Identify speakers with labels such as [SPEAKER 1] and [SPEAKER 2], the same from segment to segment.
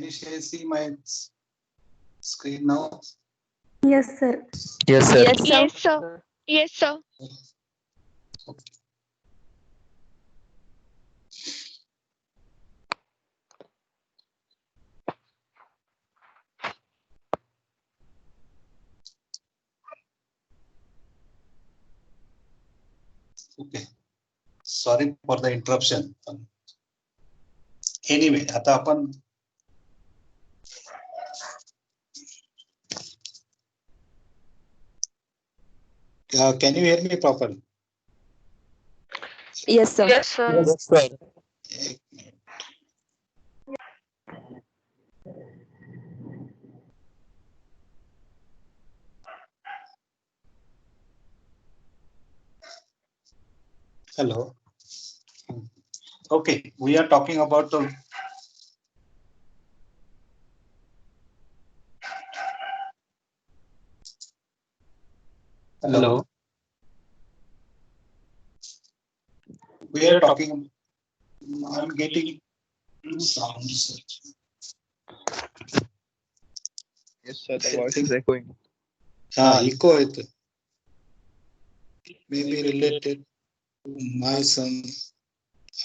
[SPEAKER 1] Can you see my screen now?
[SPEAKER 2] Yes, sir.
[SPEAKER 3] Yes, sir.
[SPEAKER 4] Yes, sir.
[SPEAKER 5] Yes, sir. Yes, sir.
[SPEAKER 1] Okay. Okay. Sorry for the interruption. Anyway, आता आपण can you hear me properly?
[SPEAKER 4] Yes, sir.
[SPEAKER 5] Yes, sir.
[SPEAKER 3] Yes, sir.
[SPEAKER 1] एक minute. Hello. Okay, we are talking about the hello. We are talking. I'm getting two sounds.
[SPEAKER 3] Yes, sir. The
[SPEAKER 1] I
[SPEAKER 3] voice
[SPEAKER 1] think-
[SPEAKER 3] is echoing.
[SPEAKER 1] Echo it. Maybe related to my some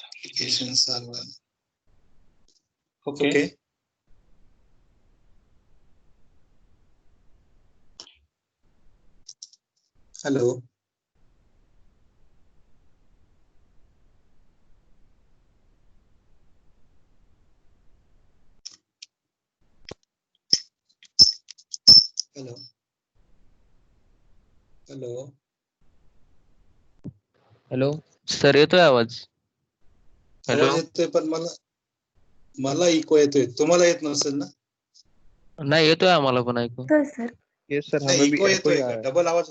[SPEAKER 1] application server. Okay. Hello. Hello. Hello.
[SPEAKER 3] Hello sir, येतोय आवाज?
[SPEAKER 1] आवाज येतोय पण मला eco येतोय. तुम्हाला येत नसेल ना?
[SPEAKER 3] नाही, येतोय आम्हाला पण ऐकू.
[SPEAKER 2] येतोय, सर.
[SPEAKER 3] Yes sir.
[SPEAKER 1] नाही, इको येतोय का? डबल आवाज.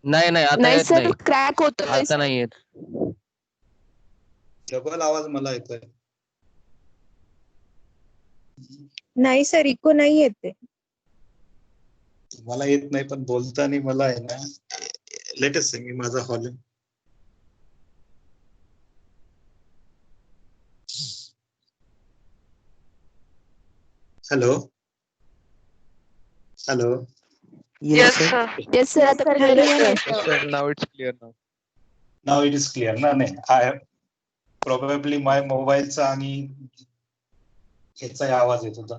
[SPEAKER 3] नाही नाही, आता
[SPEAKER 4] नाही
[SPEAKER 3] येत
[SPEAKER 4] सर,
[SPEAKER 3] नाही.
[SPEAKER 4] क्रॅक होतोय.
[SPEAKER 3] आता नाही येत.
[SPEAKER 1] डबल आवाज मला येतोय.
[SPEAKER 2] नाही सर, इको नाही येते.
[SPEAKER 1] मला येत नाही पण बोलताना मला आहे ना. लेटेस्ट मी माझा hall. Hello. Hello.
[SPEAKER 5] Yes, sir.
[SPEAKER 4] Yes sir, आता
[SPEAKER 2] सर,
[SPEAKER 4] clear
[SPEAKER 2] clear
[SPEAKER 4] येतोय.
[SPEAKER 2] येतोय.
[SPEAKER 3] Sir, now it's clear now.
[SPEAKER 1] Now it is clear ना? नाही, I have probably my मोबाईलचा आणि ह्याचा आवाज येत होता.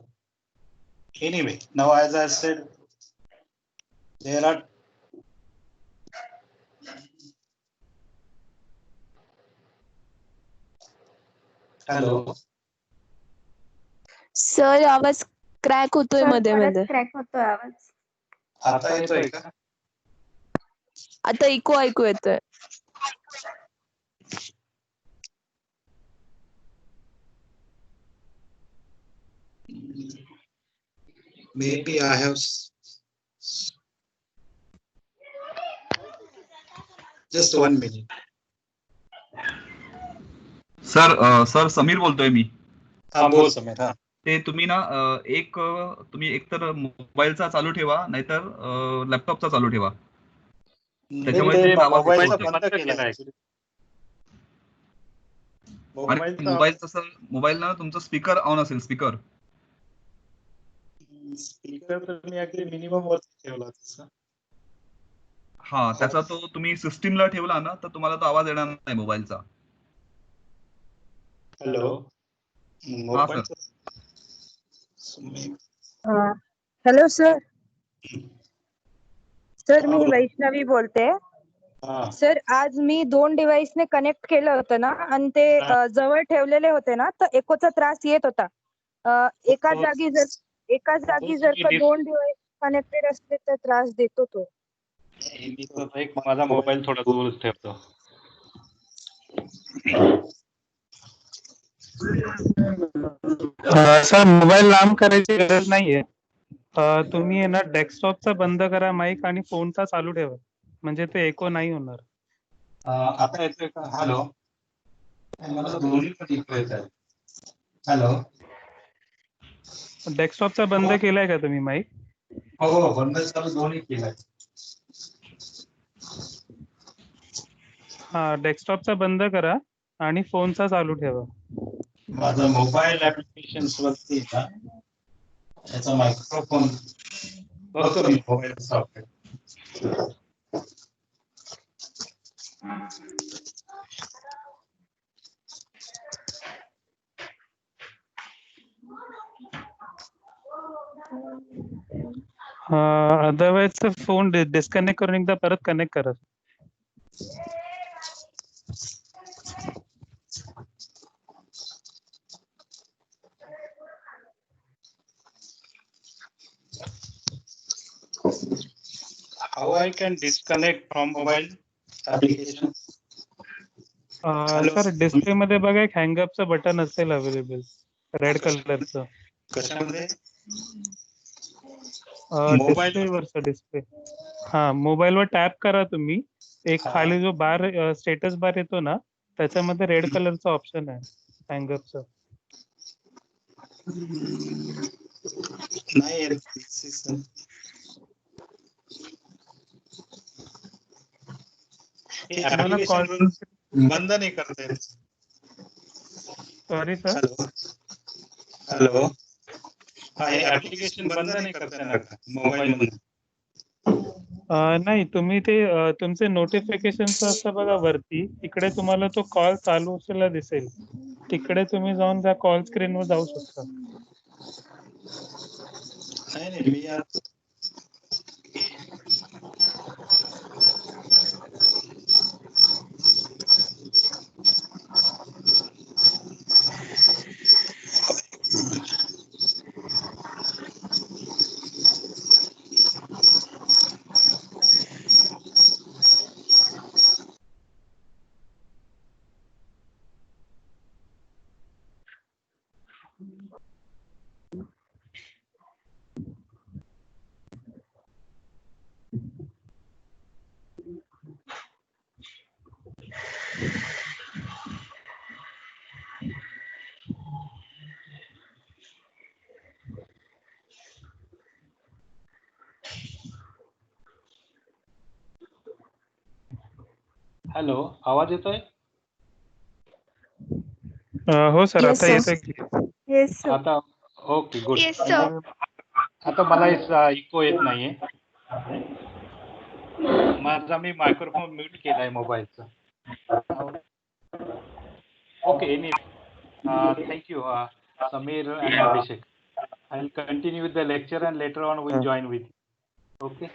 [SPEAKER 1] Anyway, now as I said, there are hello.
[SPEAKER 4] Sir, आवाज क्रॅक होतोय
[SPEAKER 2] सर,
[SPEAKER 4] मध्ये
[SPEAKER 2] परत
[SPEAKER 4] मध्ये.
[SPEAKER 2] क्रॅक होतोय आवाज.
[SPEAKER 1] आता येतोय का?
[SPEAKER 4] आता इको ऐकू येतोय.
[SPEAKER 1] Maybe I have just 1 minute.
[SPEAKER 6] Sir Sameer बोलतोय मी.
[SPEAKER 1] हा बोल समीर. हा
[SPEAKER 6] ते तुम्ही ना तुम्ही एकतर मोबाईलचा चालू ठेवा, नाहीतर लॅपटॉपचा चालू ठेवा. त्याच्यामुळे तुमचा आवाज
[SPEAKER 1] मोबाईलचा
[SPEAKER 6] येतोय.
[SPEAKER 1] बंद केलाय.
[SPEAKER 6] आणि मोबाईल ना तुमचा स्पीकर ऑन असेल. स्पीकर
[SPEAKER 1] तर मी अगदी मिनिमम वरती ठेवला तसा.
[SPEAKER 6] हा, त्याचा तो तुम्ही सिस्टीमला ठेवला ना, तर तुम्हाला तो आवाज येणार नाही मोबाईलचा.
[SPEAKER 1] हॅलो.
[SPEAKER 2] Hello sir. सर, मी वैष्णवी बोलते. सर, आज मी 2 डिव्हाइसने कनेक्ट केलं होतं ना, आणि ते जवळ ठेवलेले होते ना, तर एकोचा त्रास येत होता. एका जागी जर का 2 डिव्हाइस कनेक्टेड असले तर त्रास देतो तो.
[SPEAKER 7] मी तर एक माझा मोबाईल थोडा दूरच ठेवतो.
[SPEAKER 8] सर, मोबाईल लांब करायची गरज नाहीये. तुम्ही आहे ना, डेस्कटॉपचा बंद करा माईक आणि फोनचा चालू ठेवा, म्हणजे ते एको नाही होणार.
[SPEAKER 1] आता येतोय का? हॅलो. मला दोन्ही पण इको येत आहे. हॅलो.
[SPEAKER 8] डेस्कटॉपचा बंद केलाय का तुम्ही माईक?
[SPEAKER 1] हो, बंद चालू दोन्ही केलाय.
[SPEAKER 8] हा, डेस्कटॉपचा बंद करा आणि फोनचा चालू ठेवा.
[SPEAKER 1] माझा मोबाईल ऍप्लिकेशन वरती ना याचा मायक्रोफोन बघतो मी mobile software.
[SPEAKER 8] Otherwise phone disconnect करून एकदा परत कनेक्ट करा.
[SPEAKER 7] How I can disconnect from mobile application?
[SPEAKER 8] Sir display मध्ये बघा एक हँगअपचं बटन असेल अवेलेबल रेड कलरचं.
[SPEAKER 7] कशामध्ये?
[SPEAKER 8] डिस्प्ले वरचं डिस्प्ले. हा मोबाईल वर टॅप करा तुम्ही. एक खाली जो बार स्टेटस बार येतो ना त्याच्यामध्ये रेड कलरचा ऑप्शन आहे हँगअपचं.
[SPEAKER 1] नाही
[SPEAKER 8] तुम्हाला कॉल.
[SPEAKER 1] बंद नाही करता येत.
[SPEAKER 8] Sorry sir.
[SPEAKER 1] हॅलो हा हे ऍप्लिकेशन बंद नाही करता येणार का मोबाईल मधून?
[SPEAKER 8] नाही तुम्ही ते तुमचे नोटिफिकेशन असतं बघा वरती तिकडे तुम्हाला तो कॉल चालू असलेला दिसेल. तिकडे तुम्ही जाऊन त्या कॉल स्क्रीन वर जाऊ शकता.
[SPEAKER 1] नाही मी
[SPEAKER 7] हॅलो, आवाज येतोय?
[SPEAKER 8] हो सर
[SPEAKER 4] Yes,
[SPEAKER 8] आता
[SPEAKER 4] sir.
[SPEAKER 8] येतोय की.
[SPEAKER 2] Yes sir.
[SPEAKER 7] आता ओके गुड.
[SPEAKER 5] Yes, sir.
[SPEAKER 7] आता मला इको येत नाहीये. माझा मी मायक्रोफोन म्यूट केलाय मोबाईलचा. Okay thank you Samir and Abhishek. I'll continue with the lecture and later on we'll join with you. Okay.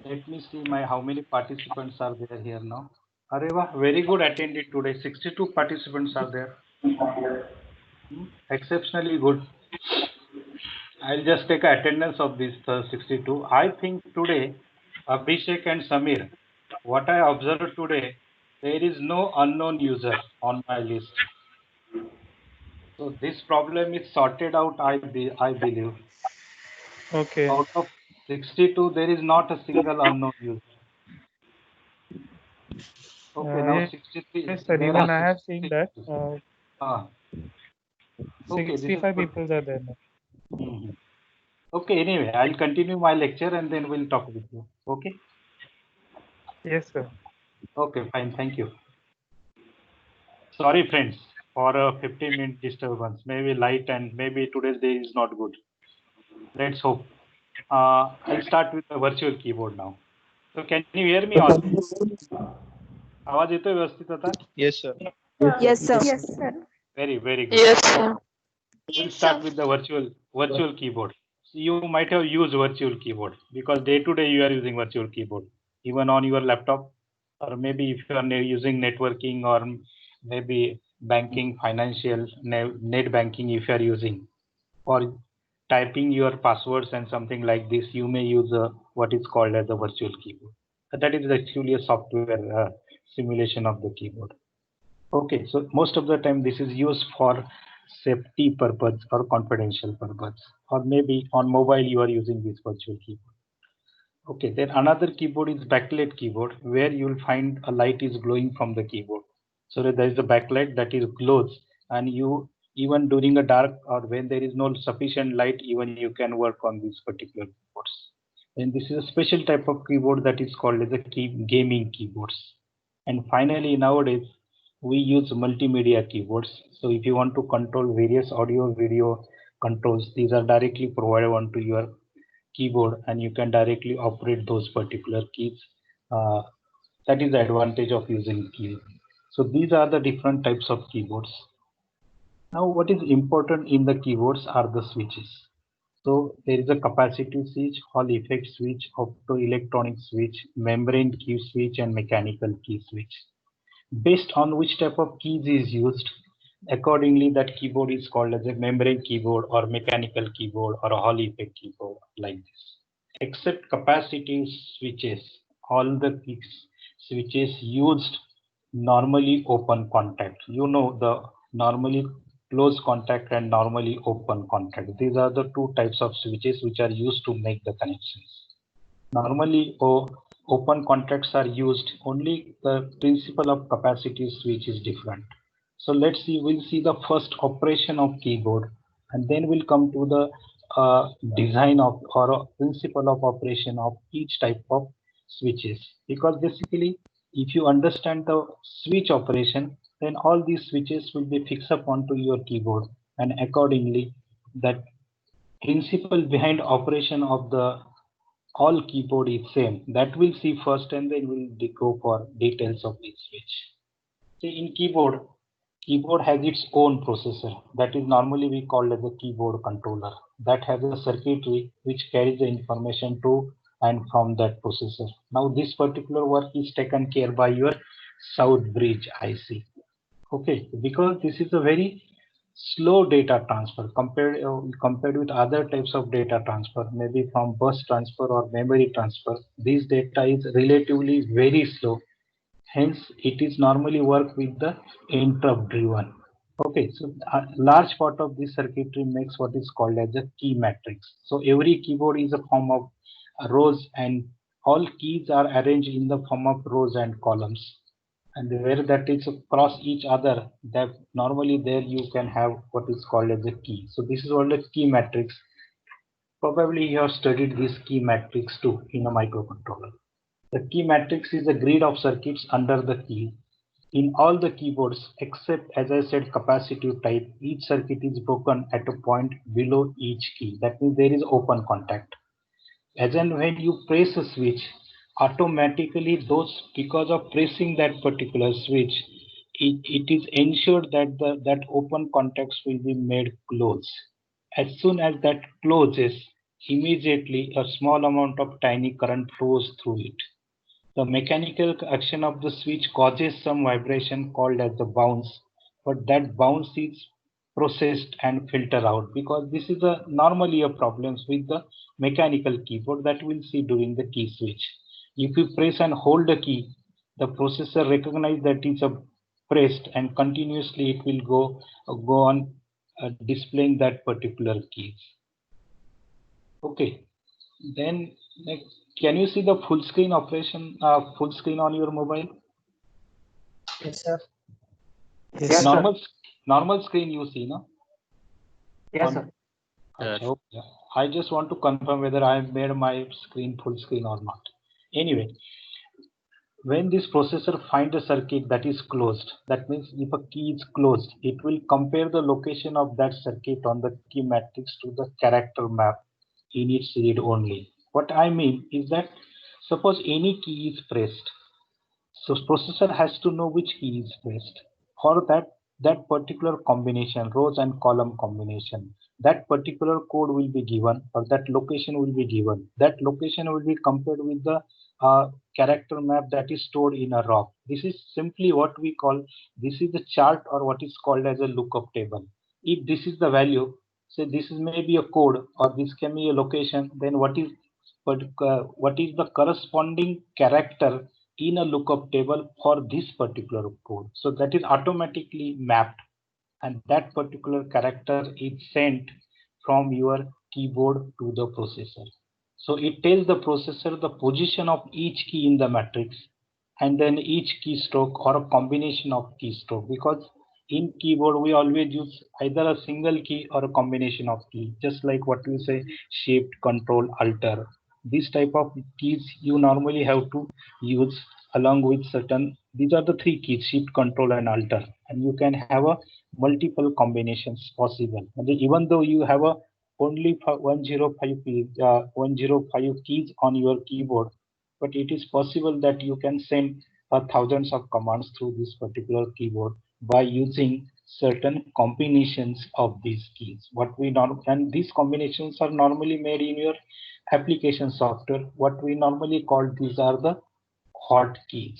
[SPEAKER 7] Let me see how many participants are there here now. Areva, very good attended today. 62 participants are there. Exceptionally good. I'll just take attendance of these 62. I think today, Abhishek and Samir, what I observed today, there is no unknown user on my list. So this problem is sorted out, I believe.
[SPEAKER 8] Okay.
[SPEAKER 7] Out of 62, there is not a single unknown user. Okay, now
[SPEAKER 8] Yes,
[SPEAKER 7] 63.
[SPEAKER 8] yes sir,
[SPEAKER 7] there
[SPEAKER 8] even
[SPEAKER 7] are
[SPEAKER 8] I have seen that. 65 people are there now.
[SPEAKER 7] Okay, anyway, I'll continue my lecture and then we'll talk with you. Okay?
[SPEAKER 8] Yes sir.
[SPEAKER 7] Okay, fine. Thank you. Sorry, friends, for a 15-minute disturbance. Maybe light and maybe today's day is not good. Let's hope. I'll start with the virtual keyboard now. So can you hear me all? आवाज येतोय व्यवस्थित आता?
[SPEAKER 3] Yes, sir.
[SPEAKER 4] Yes, sir.
[SPEAKER 2] Yes sir.
[SPEAKER 7] Very, very good.
[SPEAKER 5] Yes, sir.
[SPEAKER 7] We'll
[SPEAKER 5] Yes,
[SPEAKER 7] start
[SPEAKER 5] sir.
[SPEAKER 7] with the virtual keyboard. So you might have used virtual keyboard because day to day you are using virtual keyboard, even on your laptop, or maybe if you are using networking or maybe banking, financial, net banking if you are using, or typing your passwords and something like this, you may use what is called as a virtual keyboard. That is actually a software simulation of the keyboard. Okay, so most of the time this is used for safety purpose or confidential purpose, or maybe on mobile you are using this virtual keyboard. Okay, then another keyboard is backlit keyboard, where you will find a light is glowing from the keyboard. So that there is a backlight that is glows, and you even during a dark or when there is no sufficient light, even you can work on these particular keyboards. And this is a special type of keyboard that is called as a gaming keyboards. And finally, nowadays we use multimedia keyboards. So if you want to control various audio, video controls, these are directly provided onto your keyboard, and you can directly operate those particular keys. That is the advantage of using key. So these are the different types of keyboards. Now, what is important in the keyboards are the switches. So there is a capacitive switch, Hall effect switch, optoelectronic switch, membrane key switch, and mechanical key switch. Based on which type of keys is used, accordingly that keyboard is called as a membrane keyboard or mechanical keyboard or a Hall effect keyboard, like this. Except capacitive switches, all the keys switches used normally open contact. You know, the normally close contact and normally open contact. These are the two types of switches which are used to make the connections. Normally open contacts are used, only the principle of capacitive switch is different. So let's see, we'll see the first operation of keyboard, and then we'll come to the design of or principle of operation of each type of switches. Because basically, if you understand the switch operation, then all these switches will be fixed up onto your keyboard, and accordingly that principle behind operation of the all keyboard is same. That we'll see first, and then we'll go for details of each switch. See, in keyboard has its own processor, that is normally we call as a keyboard controller, that has a circuitry which carries the information to and from that processor. Now this particular work is taken care by your Southbridge IC. Okay, because this is a very slow data transfer compared with other types of data transfer, maybe from bus transfer or memory transfer. This data is relatively very slow. Hence, it is normally work with the interrupt driven. Okay, so a large part of this circuitry makes what is called as a key matrix. So every keyboard is a form of rows, and all keys are arranged in the form of rows and columns. And where that is across each other, that normally there you can have what is called as a key. So this is called a key matrix. Probably you have studied this key matrix too in a microcontroller. The key matrix is a grid of circuits under the key. In all the keyboards, except as I said capacitive type, each circuit is broken at a point below each key. That means there is open contact. As and when you press a switch, automatically because of pressing that particular switch, it is ensured that that open contacts will be made close. As soon as that closes, immediately a small amount of tiny current flows through it. The mechanical action of the switch causes some vibration called as the bounce, but that bounce is processed and filtered out, because this is normally a problem with the mechanical keyboard that we'll see during the key switch. If you press and hold the key, the processor recognizes that it's pressed, and continuously it will go on displaying that particular keys. Okay, then next. Can you see the full screen operation, full screen on your mobile?
[SPEAKER 9] Yes, sir.
[SPEAKER 1] Yes,
[SPEAKER 7] normal screen you see, no?
[SPEAKER 9] Yes, sir.
[SPEAKER 3] Yes.
[SPEAKER 7] Okay. I just want to confirm whether I have made my screen full screen or not. Anyway, when this processor finds a circuit that is closed, that means if a key is closed, it will compare the location of that circuit on the key matrix to the character map in its read only. What I mean is that suppose any key is pressed, so processor has to know which key is pressed, or that particular combination, rows and column combination, that particular code will be given, or that location will be given. That location will be compared with the character map that is stored in a ROM. This is simply what we call, this is the chart, or what is called as a lookup table. If this is the value, say this is maybe a code, or this can be a location, then what is the corresponding character in a lookup table for this particular code. So that is automatically mapped, and that particular character is sent from your keyboard to the processor. So it tells the processor the position of each key in the matrix, and then each keystroke or a combination of keystroke, because in keyboard we always use either a single key or a combination of key, just like what we say shift, control, alter. This type of keys you normally have to use along with certain These are the three keys: shift, control, and alter. And you can have a multiple combinations possible. And even though you have a only 105 keys on your keyboard, but it is possible that you can send thousands of commands through this particular keyboard by using certain combinations of these keys. And these combinations are normally made in your application software. What we normally call these are the hotkeys,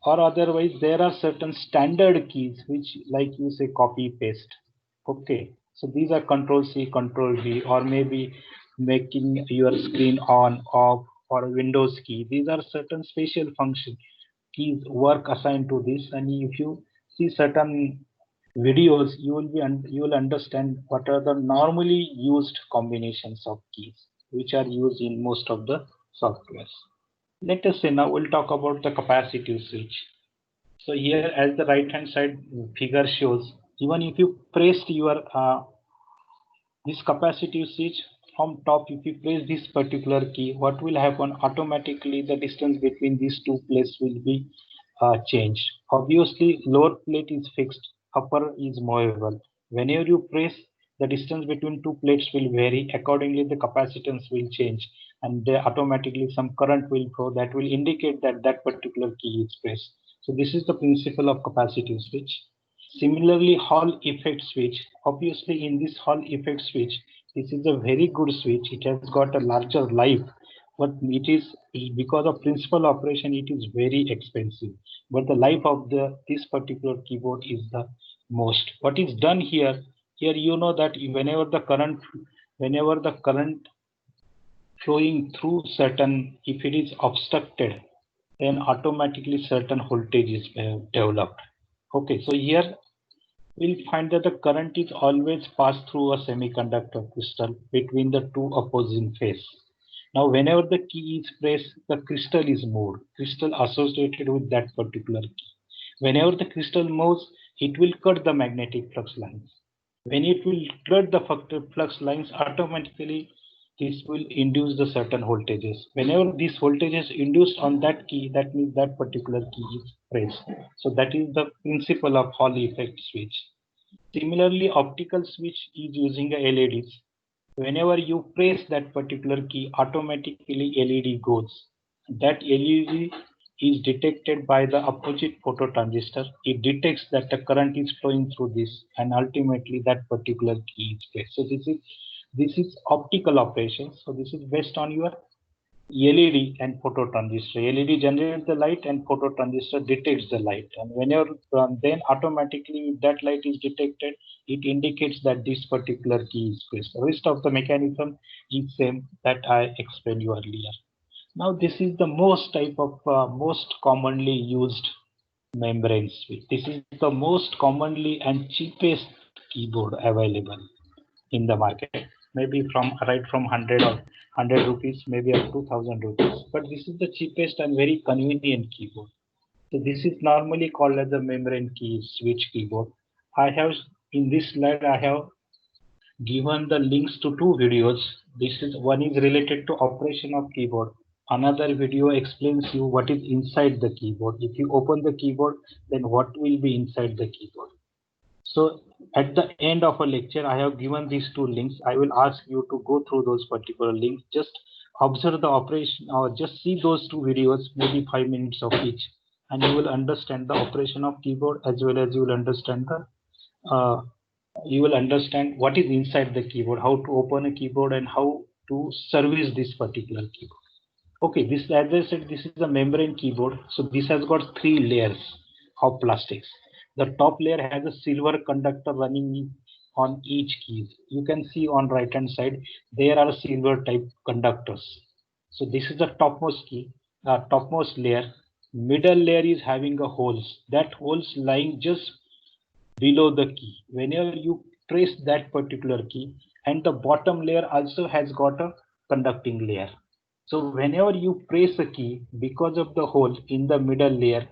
[SPEAKER 7] or otherwise there are certain standard keys which, like you say, copy paste. Okay, so these are Control C, Control V, or maybe making your screen on, off, or Windows key. These are certain special function keys work assigned to this. And if you see certain videos, you will understand what are the normally used combinations of keys which are used in most of the softwares. Let us say now we'll talk about the capacitive switch. So here, as the right hand side figure shows, even if you pressed your this capacitive switch from top, if you press this particular key, what will happen? Automatically the distance between these two plates will be changed. Obviously lower plate is fixed, upper is movable. Whenever you press, the distance between two plates will vary. Accordingly the capacitance will change, and automatically some current will flow that will indicate that that particular key is pressed. So this is the principle of capacitive switch. Similarly, Hall effect switch. Obviously, in this Hall effect switch, this is a very good switch. It has got a larger life, but it is, because of principal operation, it is very expensive. But the life of this particular keyboard is the most. What is done here? Here you know that whenever the current flowing through certain, if it is obstructed, then automatically certain voltage is developed. Okay, so here we'll find that the current is always passed through a semiconductor crystal between the two opposing phase. Now, whenever the key is pressed, the crystal is moved, crystal associated with that particular key. Whenever the crystal moves, it will cut the magnetic flux lines. When it will cut the flux lines, automatically this will induce the certain voltages. Whenever these voltages induced on that key, that means that particular key is pressed. So that is the principle of Hall effect switch. Similarly, optical switch is using LEDs. Whenever you press that particular key, automatically LED goes. That LED is detected by the opposite phototransistor. It detects that the current is flowing through this, and ultimately that particular key is pressed. So this is optical operation. So this is based on your LED and phototransistor. LED generates the light and phototransistor detects the light. And whenever then automatically that light is detected, it indicates that this particular key is pressed. The rest of the mechanism is same that I explained you earlier. Now this is the most commonly used membrane switch. This is the most commonly and cheapest keyboard available in the market. Maybe from 100 or 100 rupees, maybe up to 1000 rupees. But this is the cheapest and very convenient keyboard. So this is normally called as a membrane key switch keyboard. I have in this slide I have given the links to two videos. One is related to operation of keyboard. Another video explains you what is inside the keyboard. If you open the keyboard, then what will be inside the keyboard. So at the end of a lecture, I have given these two links. I will ask you to go through those particular links. Just observe the operation, or just see those two videos, maybe 5 minutes of each, and you will understand the operation of keyboard, as well as you will understand what is inside the keyboard, how to open a keyboard, and how to service this particular keyboard. Okay, this, as I said, this is a membrane keyboard. So this has got 3 layers of plastics. The top layer has a silver conductor running on each key. You can see on right hand side, there are silver type conductors. So this is the topmost layer. Middle layer is having a holes. That holes lying just below the key. Whenever you press that particular key, and the bottom layer also has got a conducting layer. So whenever you press a key, because of the hole in the middle layer,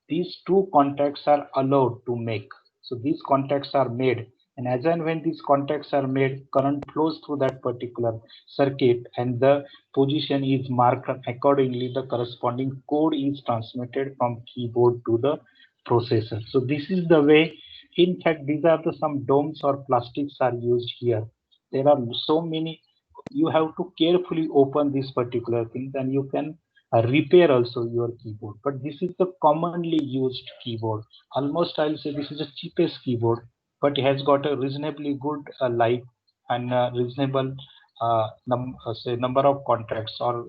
[SPEAKER 7] these two contacts are allowed to make. So these contacts are made, And as and when these contacts are made, current flows through that particular circuit and the position is marked accordingly. The corresponding code is transmitted from keyboard to the processor. So this is the way. In fact, these are some domes or plastics are used here. There are so many. You have to carefully open these particular things, and you can repair also your keyboard. But this is the commonly used keyboard. Almost I'll say this is the cheapest keyboard, but it has got a reasonably good life and reasonable say number of contracts. Or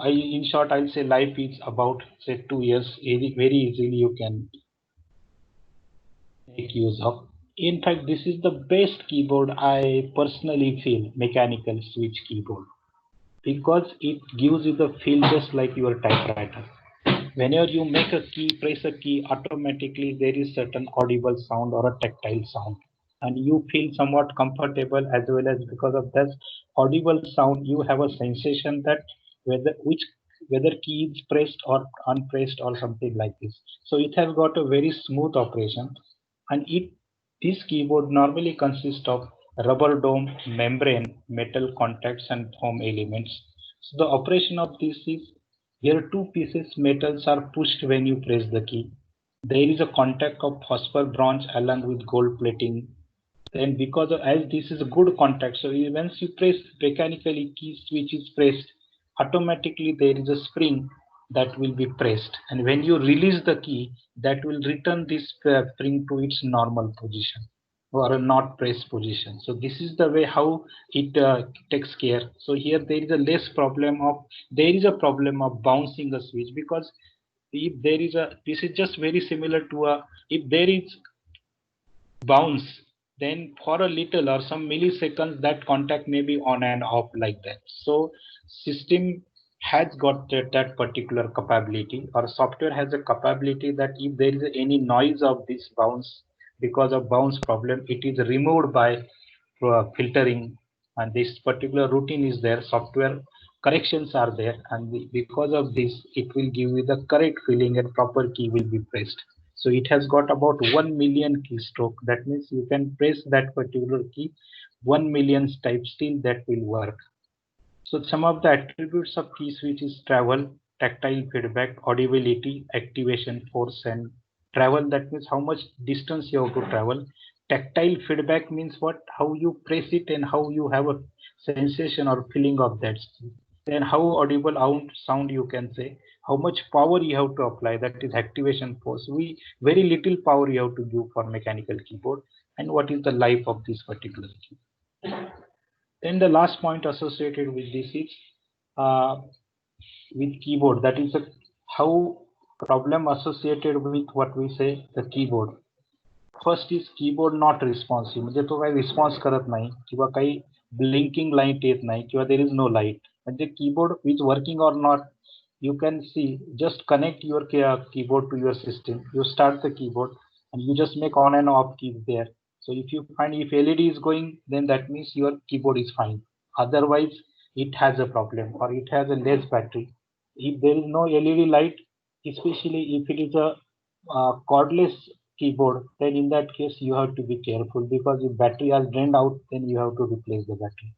[SPEAKER 7] in short, I'll say life is about say 2 years. Very easily you can make use of. In fact, this is the best keyboard I personally feel, mechanical switch keyboard, because it gives you the feel just like your typewriter. Whenever you make a key, press a key, automatically there is certain audible sound or a tactile sound, and you feel somewhat comfortable, as well as because of that audible sound, you have a sensation that whether key is pressed or unpressed or something like this. So it has got a very smooth operation, and this keyboard normally consists of rubber dome, membrane, metal contacts, and foam elements. So the operation of this is, here two pieces metals are pushed when you press the key. There is a contact of phosphor bronze along with gold plating. Then because as this is a good contact, so once you press mechanically key switch is pressed, automatically there is a spring that will be pressed, and when you release the key, that will return this spring to its normal position or a not pressed position. So this is the way how it takes care. So here there is a problem of bouncing a switch, because if there is this is just very similar to if there is bounce, then for a little or some milliseconds that contact may be on and off like that. So system has got that particular capability, or software has a capability that if there is any noise of this bounce, because of bounce problem, it is removed by filtering, and this particular routine is there. Software corrections are there, and because of this, it will give you the correct feeling and proper key will be pressed. So it has got about 1 million keystroke. That means you can press that particular key 1 million times, still that will work. So some of the attributes of key switch is travel, tactile feedback, audibility, activation force, and travel. That means how much distance you have to travel. Tactile feedback means what? How you press it and how you have a sensation or feeling of that. Then how audible sound you can say. How much power you have to apply, that is activation force. Very little power you have to give for mechanical keyboard, and what is the life of this particular key. Then the last point associated with this is with keyboard, that is how problem associated with what we say the keyboard. First is keyboard not responsive, म्हणजे तो काही response करत नाही किंवा काही blinking light येत नाही किंवा देर इज नो लाईट. म्हणजे keyboard is working or not, you can see, just connect your keyboard to your system. You start the keyboard and you just make on and off keys there. So if you find if LED is going, then that means your keyboard is fine. Otherwise, it has a problem or it has a less battery. If there is no LED light, especially if it is a cordless keyboard, then in that case you have to be careful, because if battery has drained out, then you have to replace the battery.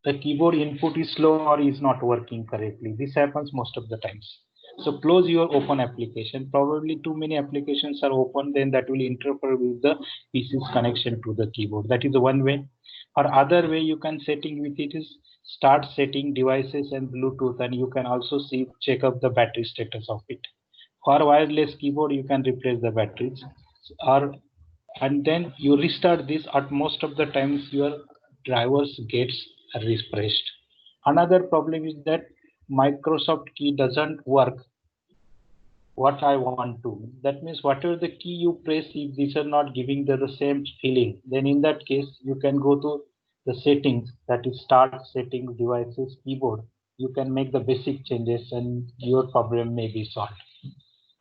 [SPEAKER 7] The keyboard input is slow or is not working correctly. This happens most of the times. So close your open application. Probably too many applications are open, then that will interfere with the PC's connection to the keyboard. That is one way. Or other way you can setting with it is start setting devices and Bluetooth, and you can also check up the battery status of it. For wireless keyboard, you can replace the batteries, and then you restart this. At most of the times your drivers gets refreshed. Another problem is that Microsoft key doesn't work what I want to. That means whatever the key you press, if these are not giving the same feeling, then in that case you can go to the settings, that is start settings, devices, keyboard. You can make the basic changes and your problem may be solved.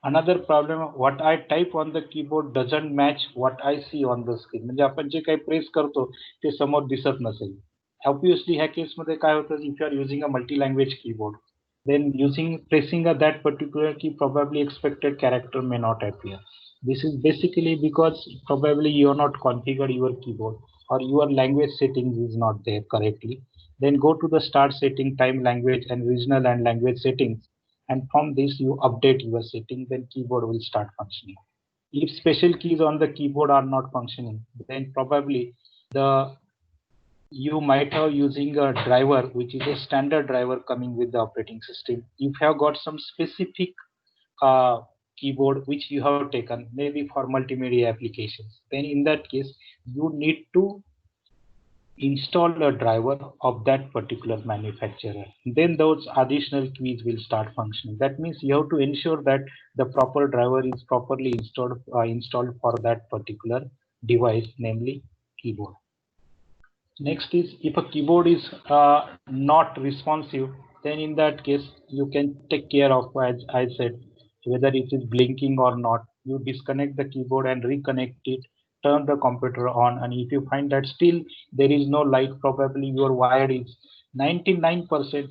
[SPEAKER 7] Another problem, what I type on the keyboard doesn't match what I see on the screen. म्हणजे आपण जे काही press करतो ते समोर दिसत नसेल. Obviously ह्या case मध्ये काय होतं, if you are using a multi-language keyboard, then pressing that particular key, probably expected character may not appear. This is basically because probably you are not configured your keyboard or your language settings is not there correctly. Then go to the start setting, time, language and regional and language settings. And from this you update your setting, then keyboard will start functioning. If special keys on the keyboard are not functioning, then probably you might have using a driver which is a standard driver coming with the operating system. If you have got some specific keyboard which you have taken maybe for multimedia applications, then in that case you need to install a driver of that particular manufacturer. Then those additional keys will start functioning. That means you have to ensure that the proper driver is properly installed for that particular device, namely keyboard. Next is, if a keyboard is not responsive, then in that case you can take care of, as I said, whether it is blinking or not. You disconnect the keyboard and reconnect it, turn the computer on, and if you find that still there is no light, probably your wire is 99%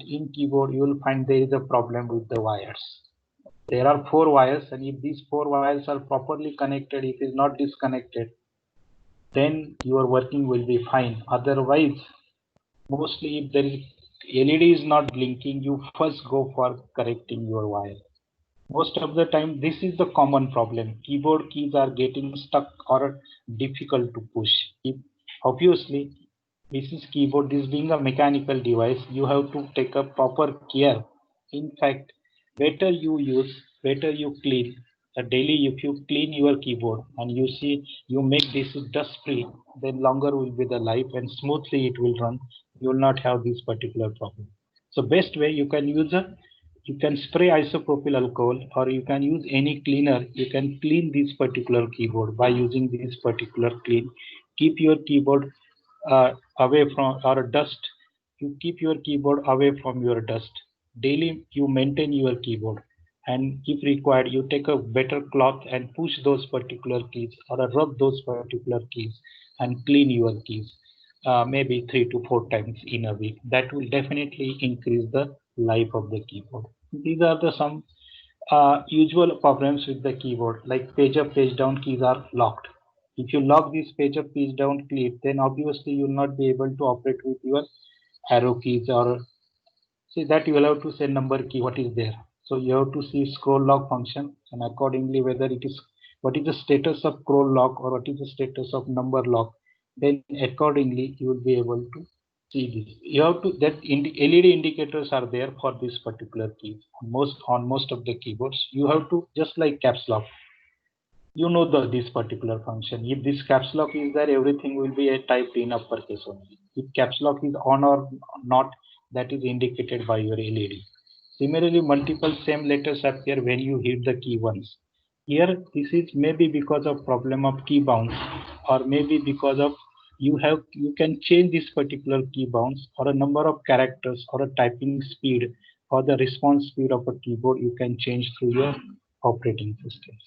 [SPEAKER 7] in keyboard, you will find there is a problem with the wires. There are 4 wires, and if these 4 wires are properly connected, if it is not disconnected, then your working will be fine. Otherwise, mostly if there is LED is not blinking, you first go for correcting your wire. Most of the time, this is the common problem. Keyboard keys are getting stuck or difficult to push. Obviously, this is keyboard. This being a mechanical device, you have to take a proper care. In fact, better you clean. Daily, if you clean your keyboard and you see you make this dust free, then longer will be the life and smoothly it will run. You will not have this particular problem. So best way you can use you can spray isopropyl alcohol, or you can use any cleaner. You can clean this particular keyboard by using this particular clean. Keep your keyboard away from or dust. You keep your keyboard away from your dust. Daily you maintain your keyboard, and if required you take a better cloth and push those particular keys or rub those particular keys and clean your keys maybe 3 to 4 times in a week. That will definitely increase the life of the keyboard. These are the some usual problems with the keyboard, like page up, page down keys are locked. If you lock this page up, page down key, then obviously you will not be able to operate with your arrow keys, or see that you will have to say number key what is there. So you have to see scroll lock function, and accordingly whether it is what is the status of scroll lock or what is the status of number lock, then accordingly you will be able to see this. You have to that LED indicators are there for this particular key. On most of the keyboards, you have to, just like caps lock, you know this particular function. If this caps lock is there, everything will be typed in uppercase only. If caps lock is on or not, that is indicated by your LED. Similarly, multiple same letters appear when you hit the key once. Here, this is maybe because of problem of key bounce, or maybe because of you can change this particular key bounce, or a number of characters, or a typing speed, or the response speed of a keyboard you can change through your operating systems.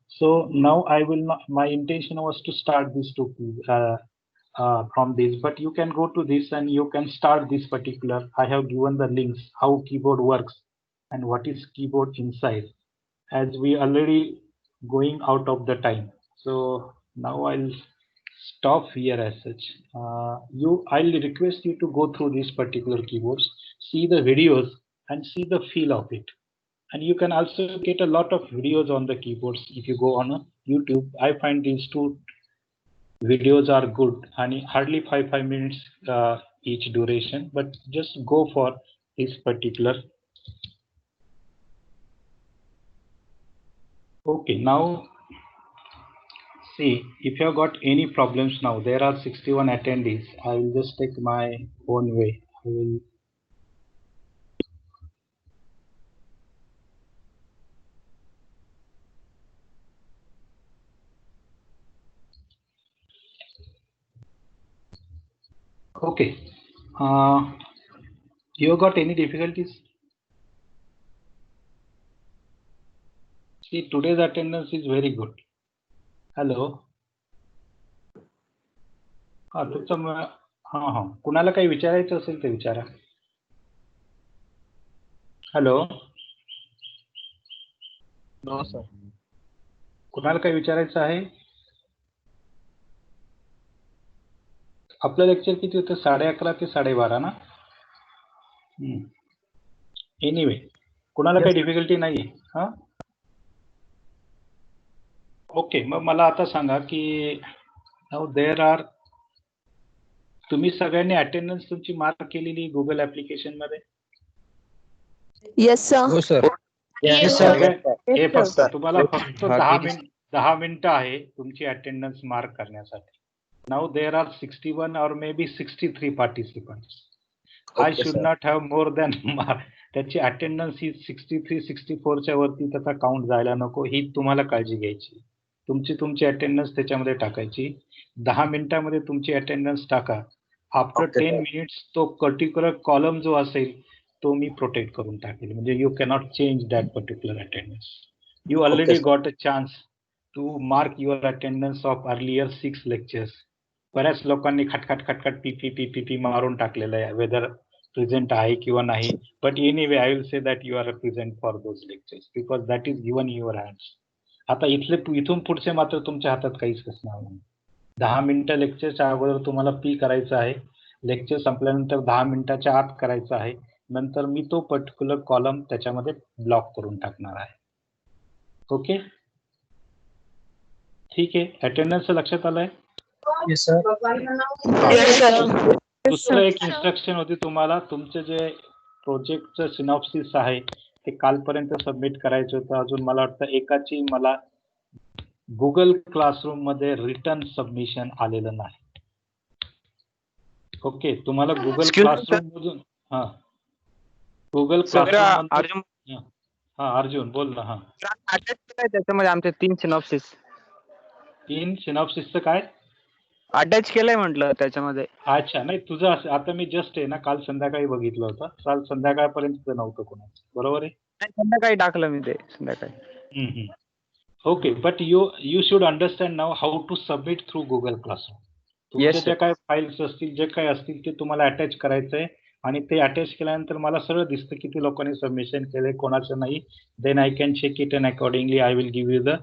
[SPEAKER 7] So now I will not, my intention was to start this to from this, but you can go to this and you can start this particular. I have given the links how keyboard works and what is keyboard inside, as we already going out of the time. So now I'll stop here as such. I'll request you to go through these particular keyboards, see the videos and see the feel of it. And you can also get a lot of videos on the keyboards if you go on YouTube. I find these 2 videos are good, and hardly 5 minutes each duration, but just go for this particular. Okay, now see if you have got any problems. Now there are 61 attendees. I will just take my own way. I will okay. You got any difficulties? See, today's attendance is very good. Hello. कुणाला काही विचारायचं असेल ते विचारा. Hello.
[SPEAKER 3] No sir.
[SPEAKER 7] कुणाला काही विचारायचं आहे? आपलं लेक्चर किती होतं? 11:30 ते 12:30 ना? एनिवे, कुणाला काही डिफिकल्टी नाहीये? हा, ओके. मग मला आता सांगा की नाउ देअर आर, तुम्ही सगळ्यांनी अटेंडन्स तुमची मार्क केलेली गुगल ऍप्लिकेशन मध्ये?
[SPEAKER 4] Yes sir.
[SPEAKER 3] हो सर.
[SPEAKER 5] Yes, sir.
[SPEAKER 7] हे
[SPEAKER 2] Yes,
[SPEAKER 7] फक्त
[SPEAKER 2] sir.
[SPEAKER 7] तुम्हाला फक्त
[SPEAKER 3] हा,
[SPEAKER 7] 10 मिनिटं आहे तुमची अटेंडन्स मार्क करण्यासाठी. नाउ देअर आर 61 और may be 63 participants. I should not have more than त्याची अटेंडन्स ही 63, 64च्या वरती त्याचा काउंट जायला नको, ही तुम्हाला काळजी घ्यायची. तुमची अटेंडन्स त्याच्यामध्ये टाकायची. 10 मिनिटांमध्ये तुमची अटेंडन्स टाका. आफ्टर 10 मिनिट्स तो पर्टिक्युलर कॉलम जो असेल तो मी प्रोटेक्ट करून टाकेल. म्हणजे you cannot change that particular attendance. You already got a chance to mark your attendance of earlier 6 lectures. बऱ्याच लोकांनी खटखट पी मारून टाकलेलं आहे, वेदर प्रेझेंट आहे किंवा नाही. But anyway I will say that you are present for those lectures because that is given in your hands. आता इथून पुढचे मात्र तुमच्या हातात काहीच असणार नाही. 10 मिनिटं लेक्चरच्या अगोदर तुम्हाला पी करायचं आहे. लेक्चर संपल्यानंतर 10 मिनिटाच्या आत करायचं आहे. नंतर मी तो पर्टिक्युलर कॉलम त्याच्यामध्ये ब्लॉक करून टाकणार आहे. ओके, ठीक आहे. अटेंडन्स लक्षात आलंय?
[SPEAKER 9] Yes, sir.
[SPEAKER 5] Yes, sir.
[SPEAKER 7] दुसरं एक इन्स्ट्रक्शन होती तुम्हाला, तुमचं जे प्रोजेक्टचं सिनॉप्सिस आहे ते कालपर्यंत सबमिट करायचं होतं. अजून मला वाटतं एकाची मला गुगल क्लासरूम मध्ये रिटर्न सबमिशन आलेलं नाही. ओके, तुम्हाला गुगल क्लासरूम मधून गुगल क्लासरूम
[SPEAKER 10] अर्जुन
[SPEAKER 7] अर्जुन बोल ना.
[SPEAKER 10] अटॅच केलाय त्याच्यामध्ये आमचे 3 सिनॉप्सिस.
[SPEAKER 7] 3 सिनॉप्सिसचं काय
[SPEAKER 10] अटॅच केलंय म्हटलं त्याच्यामध्ये.
[SPEAKER 7] अच्छा, नाही तुझं आता मी जस्ट आहे ना काल संध्याकाळी बघितलं होतं. काल संध्याकाळपर्यंत नव्हतं कोणाचं, बरोबर आहे?
[SPEAKER 10] संध्याकाळी टाकलं मी ते संध्याकाळी.
[SPEAKER 7] Okay, but you should understand now how to submit through Google classroom. तुमच्या ज्या काय फाईल्स असतील, जे काय असतील ते तुम्हाला अटॅच करायचंय आणि ते अटॅच केल्यानंतर मला सगळं दिसतं किती लोकांनी सबमिशन केलंय, कोणाचं नाही. Then I can check it and accordingly I will give you the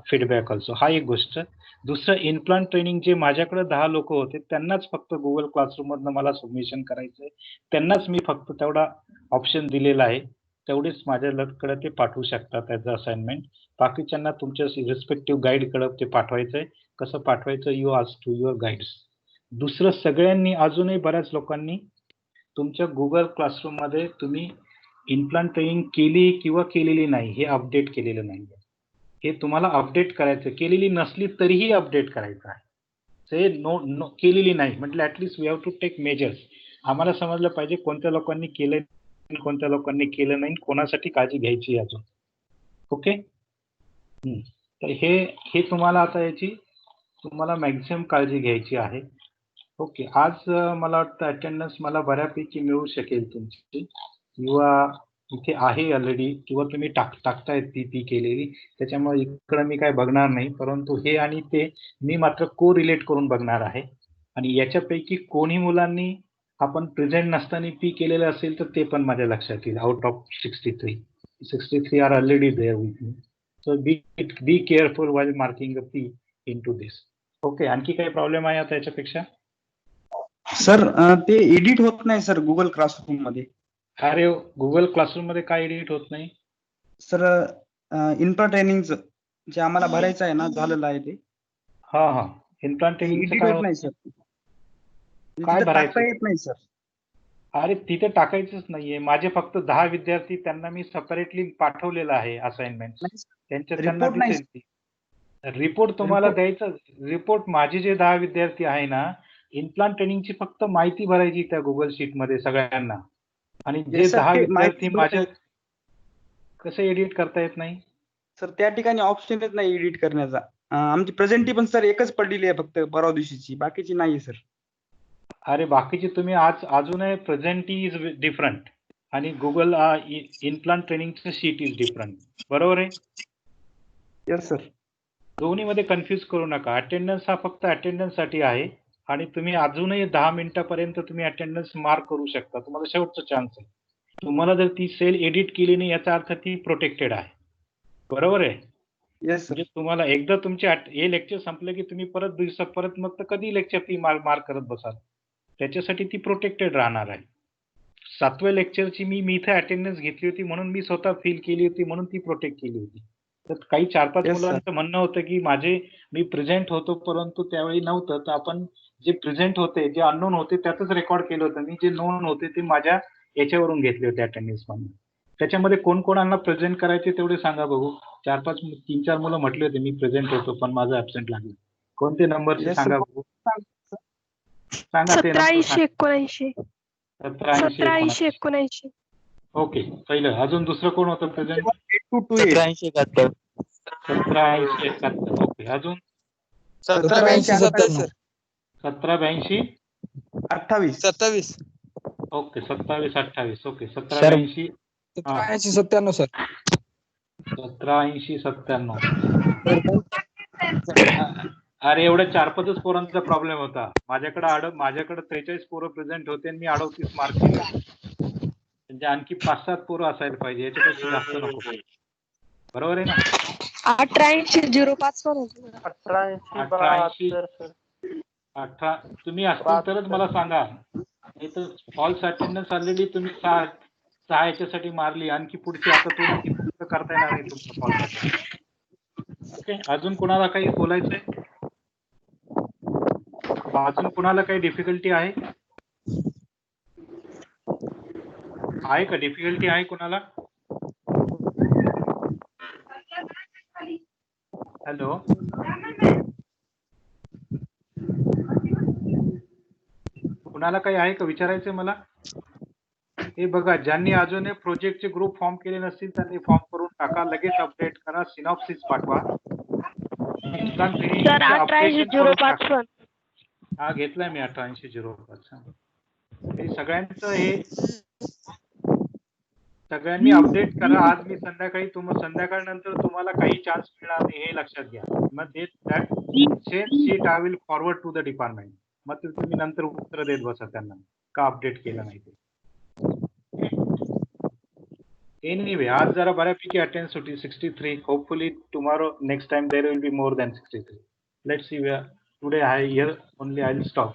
[SPEAKER 7] feedback also. हा एक गोष्ट. दुसरं, इनप्लांट ट्रेनिंग जे माझ्याकडे 10 लोक होते त्यांनाच फक्त गुगल क्लासरूम मधनं मला सबमिशन करायचंय. त्यांनाच मी फक्त तेवढा ऑप्शन दिलेला आहे. तेवढेच माझ्याकडे ते पाठवू शकतात ॲज अ असाइनमेंट. बाकीच्यांना तुमच्या रिस्पेक्टिव्ह गाईडकडे ते पाठवायचंय. कसं पाठवायचं, you ask to your guides. दुसरं, सगळ्यांनी अजूनही बऱ्याच लोकांनी तुमच्या गुगल क्लासरूम मध्ये तुम्ही इनप्लांट ट्रेनिंग केली किंवा केलेली नाही हे अपडेट केलेलं नाही. हे तुम्हाला अपडेट करायचं. केलेली नसली तरीही अपडेट करायचं आहे. ते नो केलेली नाही म्हटलं at least we have to take measures. आम्हाला समजलं पाहिजे कोणत्या लोकांनी केलं, कोणत्या लोकांनी केलं नाही, कोणासाठी काळजी घ्यायची अजून. ओके, तर हे तुम्हाला आता याची तुम्हाला मॅक्झिमम काळजी घ्यायची आहे. ओके, आज मला वाटतं अटेंडन्स मला बऱ्यापैकी मिळू शकेल तुमची, किंवा इथे आहे ऑलरेडी, किंवा तुम्ही टाकताय ती केलेली. त्याच्यामुळे इकडं मी काय बघणार नाही, परंतु हे आणि ते मी मात्र को रिलेट करून बघणार आहे. आणि याच्यापैकी कोणी मुलांनी आपण प्रेझेंट नसताना पी केलेलं असेल तर ते पण माझ्या लक्षात येईल. Out of 63 are already there with me. So be careful while marking a P into this. Okay, आणखी काही प्रॉब्लेम आहे आता याच्यापेक्षा?
[SPEAKER 11] सर ते एडिट होत नाही सर गुगल क्लासरूम मध्ये.
[SPEAKER 7] अरे, गुगल क्लासरूम मध्ये काय एडिट होत नाही
[SPEAKER 11] सर? इन्फ्रा ट्रेनिंगचं जे आम्हाला भरायचं आहे ना, झालेलं आहे ते.
[SPEAKER 7] हा, इन्फ्लांट ट्रेनिंगचं काय होत
[SPEAKER 11] नाही सर?
[SPEAKER 7] काय भरायचं
[SPEAKER 11] येत नाही सर.
[SPEAKER 7] अरे, तिथे टाकायचंच नाहीये. माझे फक्त 10 विद्यार्थी, त्यांना मी सेपरेटली पाठवलेलं आहे असाइनमेंट. त्यांना दिसेल. रिपोर्ट तुम्हाला द्यायचा. रिपोर्ट माझे जे 10 विद्यार्थी आहे ना, इन्प्लांट ट्रेनिंगची फक्त माहिती भरायची त्या गुगल शीट मध्ये सगळ्यांना. आणि जे 10 विद्यार्थी माझे कसं एडिट करता येत नाही
[SPEAKER 11] सर? त्या ठिकाणी ऑप्शन येत नाही एडिट करण्याचा. आमची प्रेझेंटी पण सर एकच पडलेली आहे फक्त परवा दिवशीची, बाकीची नाही सर.
[SPEAKER 7] अरे, बाकीची तुम्ही अजूनही प्रेझेंटी इज डिफरंट आणि गुगल इन्प्लांट ट्रेनिंगचं शीट इज डिफरंट, बरोबर आहे?
[SPEAKER 11] Yes sir.
[SPEAKER 7] दोन्ही मध्ये कन्फ्युज करू नका. अटेंडन्स हा फक्त अटेंडन्स साठी आहे आणि तुम्ही अजूनही 10 मिनिटापर्यंत तुम्ही अटेंडन्स मार्क करू शकता. तुम्हाला शेवटचा चान्स आहे. तुम्हाला जर ती सेल एडिट केली नाही याचा अर्थ ती प्रोटेक्टेड आहे, बरोबर आहे?
[SPEAKER 11] Yes sir.
[SPEAKER 7] म्हणजे तुम्हाला एकदा तुमचे हे लेक्चर संपलं की तुम्ही परत मग तर कधी लेक्चर ती मार्क करत बसाल. त्याच्यासाठी ती प्रोटेक्टेड राहणार आहे. 7व्या लेक्चरची मी इथे अटेंडन्स घेतली होती म्हणून मी स्वतः फील केली होती म्हणून ती प्रोटेक्ट केली होती. तर काही 4-5
[SPEAKER 11] Yes, sir.
[SPEAKER 7] मुलांचं म्हणणं होतं की मी प्रेझेंट होतो परंतु त्यावेळी नव्हतं. तर आपण जे प्रेझेंट होते, जे अननोन होते त्यातच रेकॉर्ड केलं होतं. मी जे नोन होते ते माझ्या याच्यावरून घेतले होते अटेंडन्स म्हणून. त्याच्यामध्ये कोणाला प्रेझेंट करायचे तेवढे सांगा बघू. 3-4 मुलं म्हटले होते मी प्रेझेंट होतो पण माझं ॲब्सेंट लागलं. कोणते नंबरचे
[SPEAKER 11] Yes, sir.
[SPEAKER 7] सांगा बघू. सांगा ते
[SPEAKER 4] 1780
[SPEAKER 7] 1780
[SPEAKER 4] 1780
[SPEAKER 7] ओके पहिलं. अजून दुसरं कोण होतं प्रेझेंट?
[SPEAKER 10] 8228
[SPEAKER 7] 1780 ओके. अजून
[SPEAKER 10] 1782
[SPEAKER 7] 1782
[SPEAKER 11] 28
[SPEAKER 7] ओके 2728 ओके 1782
[SPEAKER 10] 1797 सर.
[SPEAKER 7] 1780 अरे एवढ्या 4-5 पोरांचा प्रॉब्लेम होता. माझ्याकडे 43 पोरं प्रेझेंट होते आणि मी 38 मार्क केले. म्हणजे आणखी 5-7 पोरं असायला पाहिजे, याच्यापेक्षा जास्त नको. बरोबर आहे ना?
[SPEAKER 4] 1805 पण होतं.
[SPEAKER 7] 18 तुम्ही असतील तरच मला सांगा. नाही तर फॉल्स अटेंडन्स ऑलरेडी तुम्ही 6 याच्यासाठी मारली. आणखी पुढची आता तुम्ही करता येणार नाही तुमचं फॉल्स अटेंडन्स. ओके. अजून कोणाला काही बोलायचंय? अजून कोणाला काही डिफिकल्टी आहे? आहे का डिफिकल्टी आहे कोणाला? हॅलो. कुणाला काही आहे का विचारायचं मला? हे बघा, ज्यांनी अजून प्रोजेक्टचे ग्रुप फॉर्म केले नसतील त्यांनी फॉर्म करून टाका. लगेच अपडेट करा. सिनॉप्सिस पाठवा.
[SPEAKER 4] सर 1805 पण.
[SPEAKER 7] हा घेतलाय मी 1805. हे सगळ्यांनी अपडेट करा. आज मी संध्याकाळ नंतर तुम्हाला काही चान्स मिळणार नाही हे लक्षात घ्या. मग that sheet I will forward to the department. मग तुम्ही नंतर उत्तर देत बसा त्यांना का अपडेट केलं नाही ते. एनिवे आज जरा बऱ्यापैकी अटेंडन्स होती 63. Hopefully tomorrow next time there will be more than 63. Let's see. Today I here only I will stop.